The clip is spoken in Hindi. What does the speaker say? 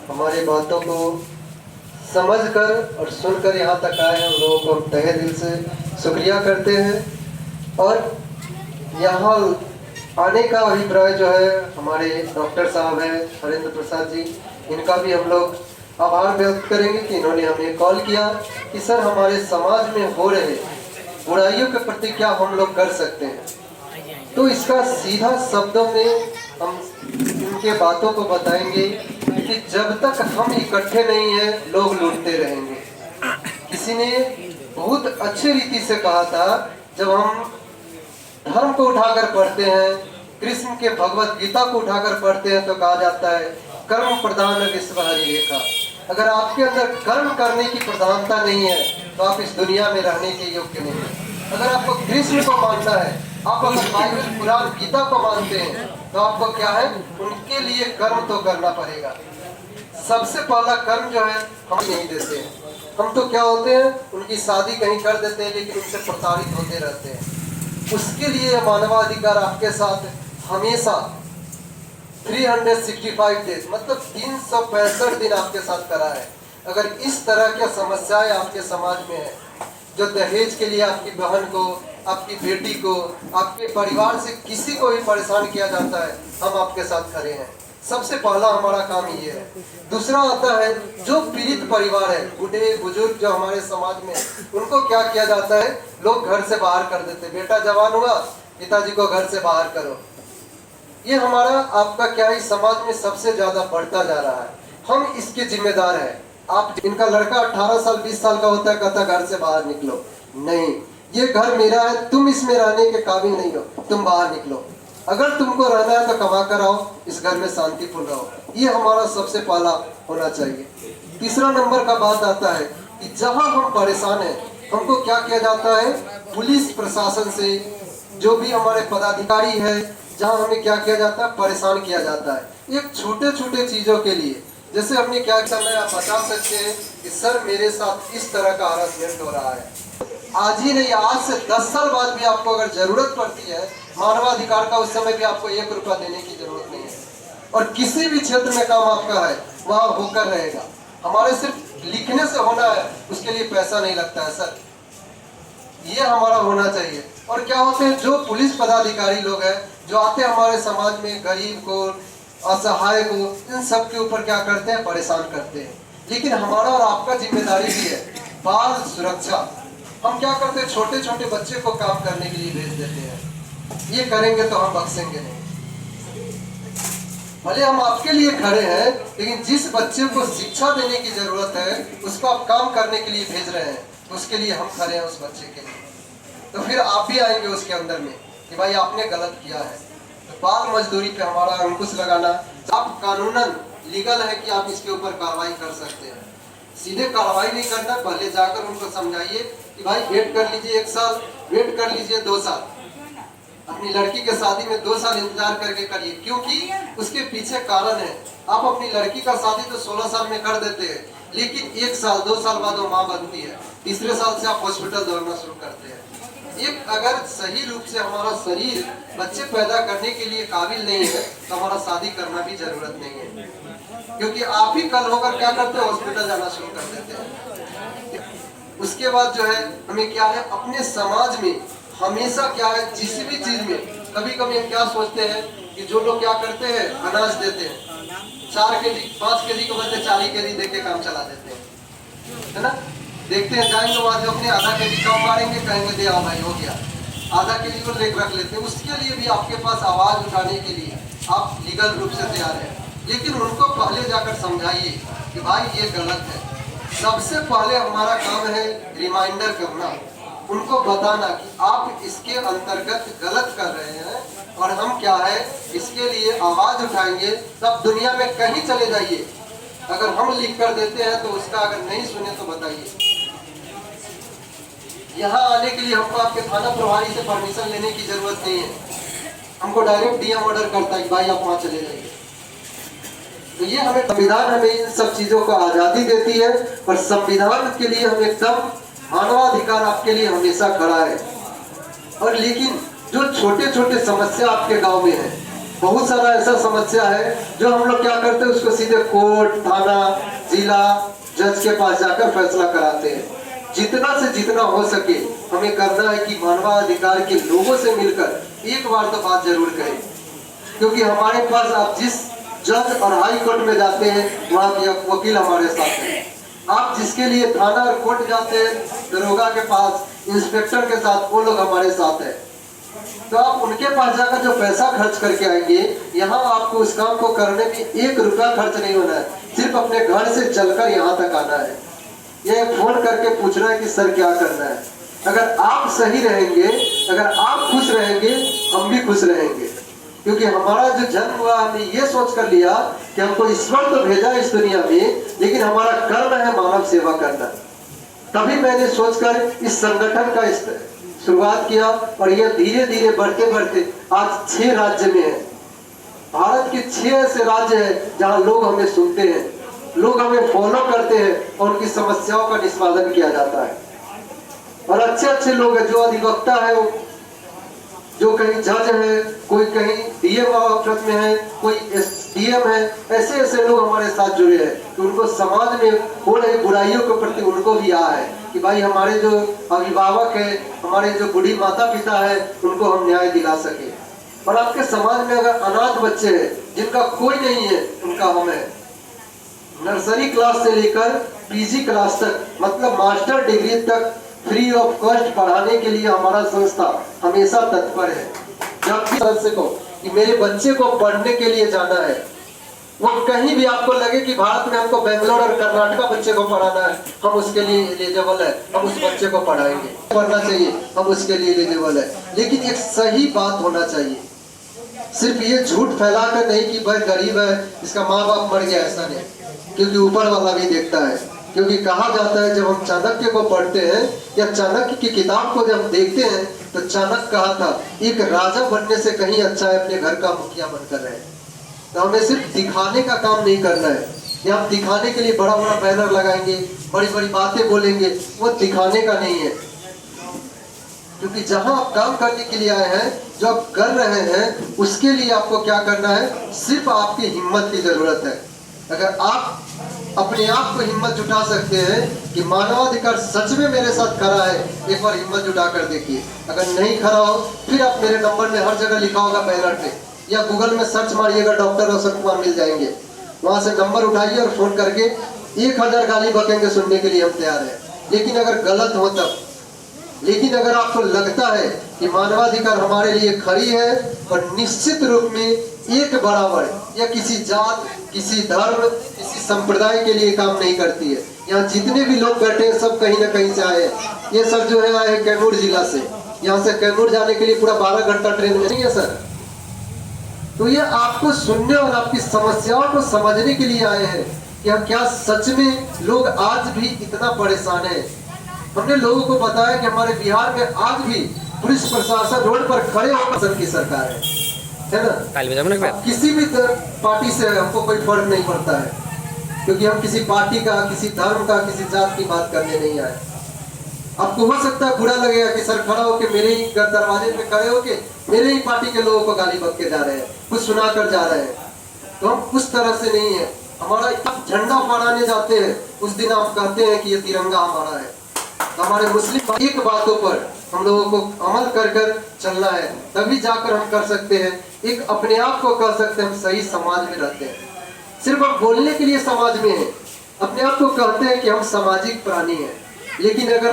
हमारी बातों को समझकर और सुनकर यहाँ तक आए हैं। उन लोगों को हम तहे दिल से शुक्रिया करते हैं। और यहाँ आने का अभिप्राय जो है हमारे डॉक्टर साहब हैं हरेंद्र प्रसाद जी, इनका भी हम लोग आभार व्यक्त करेंगे कि इन्होंने हमें कॉल किया कि सर हमारे समाज में हो रहे बुराइयों के प्रति क्या हम लोग कर सकते हैं। तो इसका सीधा शब्दों में हम इनके बातों को बताएंगे कि जब तक हम इकट्ठे नहीं हैं लोग लूटते रहेंगे। किसी ने बहुत अच्छे रीति से कहा था, जब हम धर्म को उठाकर पढ़ते हैं, कृष्ण के भगवत गीता को उठाकर पढ़ते हैं, तो कहा जाता है कर्म प्रधान विश्व हरि रेखा। अगर आपके अंदर कर्म करने की प्रधानता नहीं है तो आप इस दुनिया में रहने के योग्य नहीं है। अगर आपको कृष्ण को मानना है, आप अगर बाइबल कुरान गीता को मानते हैं, तो आपको क्या है, उनके लिए कर्म तो करना पड़ेगा। सबसे पहला कर्म जो है हम नहीं देते हैं। हम तो क्या होते हैं, उनकी शादी कहीं कर देते हैं लेकिन उनसे प्रताड़ित होते रहते हैं। उसके लिए मानवाधिकार आपके साथ हमेशा 365 डेज मतलब 365 दिन आपके साथ करा है। अगर इस तरह की समस्याएं आपके समाज में है, जो दहेज के लिए आपकी बहन को, आपकी बेटी को, आपके परिवार से किसी को भी परेशान किया जाता है, हम आपके साथ खड़े हैं। सबसे पहला हमारा काम ये है। दूसरा आता है जो पीड़ित परिवार है, बूढ़े बुजुर्ग जो हमारे समाज में, उनको क्या किया जाता है, लोग घर से बाहर कर देते। बेटा जवान हुआ, पिताजी को घर से बाहर करो। ये हमारा आपका क्या है, समाज में सबसे ज्यादा बढ़ता जा रहा है। हम इसके जिम्मेदार हैं। आप इनका लड़का 18 साल 20 साल का होता है, कहता घर से बाहर निकलो। नहीं, ये घर मेरा है, तुम इसमें रहने के काबिल नहीं हो, तुम बाहर निकलो। अगर तुमको रहना है तो कमा कर आओ, इस घर में शांतिपूर्ण रहो। ये हमारा सबसे पहला होना चाहिए। तीसरा नंबर का बात आता है कि जहां हम परेशान हैं, हमको क्या किया जाता है, पुलिस प्रशासन से, जो भी हमारे पदाधिकारी है, जहां हमें क्या किया जाता है, परेशान किया जाता है एक छोटे छोटे चीजों के लिए। जैसे हमने क्या समय आप बता सकते हैं कि सर मेरे साथ इस तरह का हरासमेंट हो रहा है। आज ही नहीं, आज से 10 साल बाद भी आपको अगर जरूरत पड़ती है मानवाधिकार का, उस समय भी आपको 1 रुपया देने की जरूरत नहीं है। और किसी भी क्षेत्र में काम आपका है वहाँ होकर रहेगा। हमारे सिर्फ लिखने से होना है, उसके लिए पैसा नहीं लगता है सर, ये हमारा होना चाहिए। और क्या होते हैं, जो पुलिस पदाधिकारी लोग हैं, जो आते हैं हमारे समाज में, गरीब को, असहाय को, इन सब के ऊपर क्या करते हैं, परेशान करते हैं। लेकिन हमारा और आपका जिम्मेदारी भी है बाल सुरक्षा। हम क्या करते हैं, छोटे छोटे बच्चे को काम करने के लिए भेज देते हैं। ये करेंगे तो हम बख्शेंगे नहीं। भले हम आपके लिए खड़े हैं, लेकिन जिस बच्चे को शिक्षा देने की जरूरत है, उसको आप काम करने के लिए भेज रहे हैं, उसके लिए हम खड़े हैं उस बच्चे के लिए। तो फिर आप भी आएंगे उसके अंदर में कि भाई आपने गलत किया है। तो बाल मजदूरी पे हमारा अंकुश लगाना, आप कानूनन लीगल है कि आप इसके ऊपर कार्रवाई कर सकते हैं। सीधे कार्रवाई नहीं करना, पहले जाकर उनको समझाइए कि भाई वेट कर लीजिए 1 साल, वेट कर लीजिए 2 साल। अपनी लड़की के शादी में 2 साल इंतजार करके करिए, क्योंकि उसके पीछे कारण है। आप अपनी लड़की का शादी तो 16 साल में कर देते हैं, लेकिन 1 साल 2 साल बाद वो माँ बनती है, तीसरे साल से आप हॉस्पिटल दौड़ना शुरू करते हैं। एक अगर सही रूप से हमारा शरीर बच्चे पैदा करने के लिए काबिल नहीं है, तो हमारा शादी करना भी जरूरत नहीं है, क्योंकि आप ही कल होकर क्या करते हो, हॉस्पिटल जाना शुरू कर देते हैं। उसके बाद जो है हमें क्या है, अपने समाज में हमेशा क्या है, जिस भी चीज में कभी कभी हम क्या सोचते हैं कि जो लोग क्या करते हैं, अनाज देते हैं, 4 केजी 5 केजी के बदले 4 केजी देके काम चला देते हैं, है ना। देखते हैं जाएंगे वहां, जो अपने आधा केजी कम मारेंगे, कहेंगे दे आओ भाई हो गया, आधा केजी को रख लेते हैं। उसके लिए भी आपके पास आवाज उठाने के लिए आप लीगल रूप से तैयार हैं, लेकिन उनको पहले जाकर समझाइए कि भाई ये गलत है। सबसे पहले हमारा काम है रिमाइंडर करना, उनको बताना कि आप इसके अंतर्गत गलत कर रहे हैं और हम क्या है इसके लिए आवाज उठाएंगे। तब दुनिया में कहीं चले जाइए, अगर हम लिख कर देते हैं तो उसका अगर नहीं सुने तो बताइए। यहाँ आने के लिए हमको आपके थाना प्रभारी से परमिशन लेने की जरूरत नहीं है, हमको डायरेक्ट डीएम ऑर्डर करता है भाई आप वहाँ चले जाइए। तो ये हमें संविधान हमें इन सब चीजों को आजादी देती है, और संविधान के लिए हम एकदम मानवाधिकार आपके लिए हमेशा खड़ा है। और लेकिन जो छोटे छोटे समस्या आपके गांव में है, बहुत सारा ऐसा समस्या है जो हम लोग क्या करते हैं, उसको सीधे कोर्ट, थाना, जिला जज के पास जाकर फैसला कराते हैं। जितना से जितना हो सके हमें करना है कि मानवाधिकार के लोगों से मिलकर एक बार तो बात जरूर करें, क्योंकि हमारे पास आप जिस जज और हाई कोर्ट में जाते हैं वहाँ के वकील हमारे साथ हैं। आप जिसके लिए थाना और कोर्ट जाते हैं, दरोगा के पास, इंस्पेक्टर के साथ, वो लोग हमारे साथ हैं। तो आप उनके पास जाकर जो पैसा खर्च करके आएंगे, यहाँ आपको उस काम को करने में 1 रुपया खर्च नहीं होना है, सिर्फ अपने घर से चलकर यहाँ तक आना है। ये फोन करके पूछना है कि सर क्या करना है। अगर आप सही रहेंगे, अगर आप खुश रहेंगे, हम भी खुश रहेंगे, क्योंकि हमारा जो जन्म हुआ हमने ये सोच कर लिया कि हमको ईश्वर तो भेजा इस दुनिया में, लेकिन हमारा कर्म है मानव सेवा करना। तभी मैंने सोचकर इस संगठन का शुरुआत किया और ये धीरे धीरे बढ़ते बढ़ते आज 6 राज्य में है। भारत के 6 ऐसे राज्य हैं जहां लोग हमें सुनते हैं, लोग हमें फॉलो करते हैं और उनकी समस्याओं का निष्पादन किया जाता है। और अच्छे अच्छे लोग हैं, जो अधिवक्ता है, जो कहीं जज है, कोई कहीं डीएम ऑफिस में है, कोई एसडीएम है, ऐसे ऐसे लोग हमारे साथ जुड़े हैं कि उनको समाज में हो रही बुराइयों के प्रति उनको भी आ है कि भाई हमारे जो अभिभावक है, हमारे जो बूढ़ी माता पिता है, उनको हम न्याय दिला सके। और आपके समाज में अगर अनाथ बच्चे हैं जिनका कोई नहीं है, उनका हम है। नर्सरी क्लास से लेकर पीजी क्लास तक, मतलब मास्टर डिग्री तक फ्री ऑफ कॉस्ट पढ़ाने के लिए हमारा संस्था हमेशा तत्पर है। जब भी सदस्य को कि मेरे बच्चे को पढ़ने के लिए जाना है, वो कहीं भी आपको लगे कि भारत में हमको बेंगलोर और कर्नाटका बच्चे को पढ़ाना है, हम उसके लिए एलिजिबल है, हम उस बच्चे को पढ़ाएंगे। पढ़ना चाहिए, हम उसके लिए एलिजिबल है, लेकिन एक सही बात होना चाहिए। सिर्फ ये झूठ फैलाकर नहीं कि भाई गरीब है, इसका माँ बाप मर गया, ऐसा नहीं, क्योंकि ऊपर वाला भी देखता है। क्योंकि कहा जाता है जब हम चाणक्य को पढ़ते हैं या चाणक्य की किताब को जब देखते हैं तो चाणक्य कहा था एक राजा बनने से कहीं अच्छा है अपने घर का मुखिया बनकर रहे। तो हमें सिर्फ दिखाने का काम नहीं करना है, या हम दिखाने के लिए बड़ा बड़ा बैनर लगाएंगे, बड़ी बड़ी बातें बोलेंगे, वो दिखाने का नहीं है। क्योंकि जहां आप काम करने के लिए आए हैं, जो आप कर रहे हैं, उसके लिए आपको क्या करना है, सिर्फ आपकी हिम्मत की जरूरत है। अगर आप अपने आप को हिम्मत जुटा सकते हैं कि मानवाधिकार सच में मेरे साथ खड़ा है, एक बार हिम्मत जुटा कर देखिए। अगर नहीं खड़ा हो, फिर आप मेरे नंबर में हर जगह लिखा होगा बैनर पे, या गूगल में सर्च मारिएगा, डॉक्टर रोशन कुमार मिल जाएंगे। वहां से नंबर उठाइए और फोन करके 1000 गाली बकेंगे, सुनने के लिए हम तैयार हैं। लेकिन अगर गलत हो तब, लेकिन अगर आपको लगता है कि मानवाधिकार हमारे लिए खड़ी है और निश्चित रूप में एक बराबर, या किसी जात, किसी धर्म, किसी संप्रदाय के लिए काम नहीं करती है। यहाँ जितने भी लोग बैठे हैं सब कहीं ना कहीं से आए हैं। ये सर जो है आए हैं कैमूर जिला से, यहाँ से कैमूर जाने के लिए पूरा 12 घंटा ट्रेन में नहीं है सर। तो ये आपको सुनने और आपकी समस्याओं को समझने के लिए आए हैं कि हम क्या सच में लोग आज भी इतना परेशान है। हमने लोगों को बताया कि हमारे बिहार में आज भी पुलिस प्रशासन रोड पर खड़े होकर की सरकार है ना। किसी भी पार्टी से हमको कोई फर्क नहीं पड़ता है, क्योंकि हम किसी पार्टी का, किसी धर्म का, किसी जात की बात करने नहीं आए। आपको हो सकता है बुरा लगेगा कि सर खड़ा होके मेरे ही दरवाजे पे खड़े होके मेरे ही पार्टी के लोगों को गाली बक के जा रहे हैं, कुछ सुना कर जा रहे हैं। तो हम उस तरह से नहीं है। हमारा झंडा फहराने जाते हैं, उस दिन आप कहते हैं कि ये तिरंगा हमारा है। हमारे मुस्लिम एक बातों पर हम लोगों को अमल कर कर चलना है, तभी जाकर हम कर सकते हैं, एक अपने आप को कह सकते हैं हम सही समाज में रहते हैं। सिर्फ हम बोलने के लिए समाज में है, अपने आप को कहते हैं कि हम सामाजिक प्राणी हैं, लेकिन अगर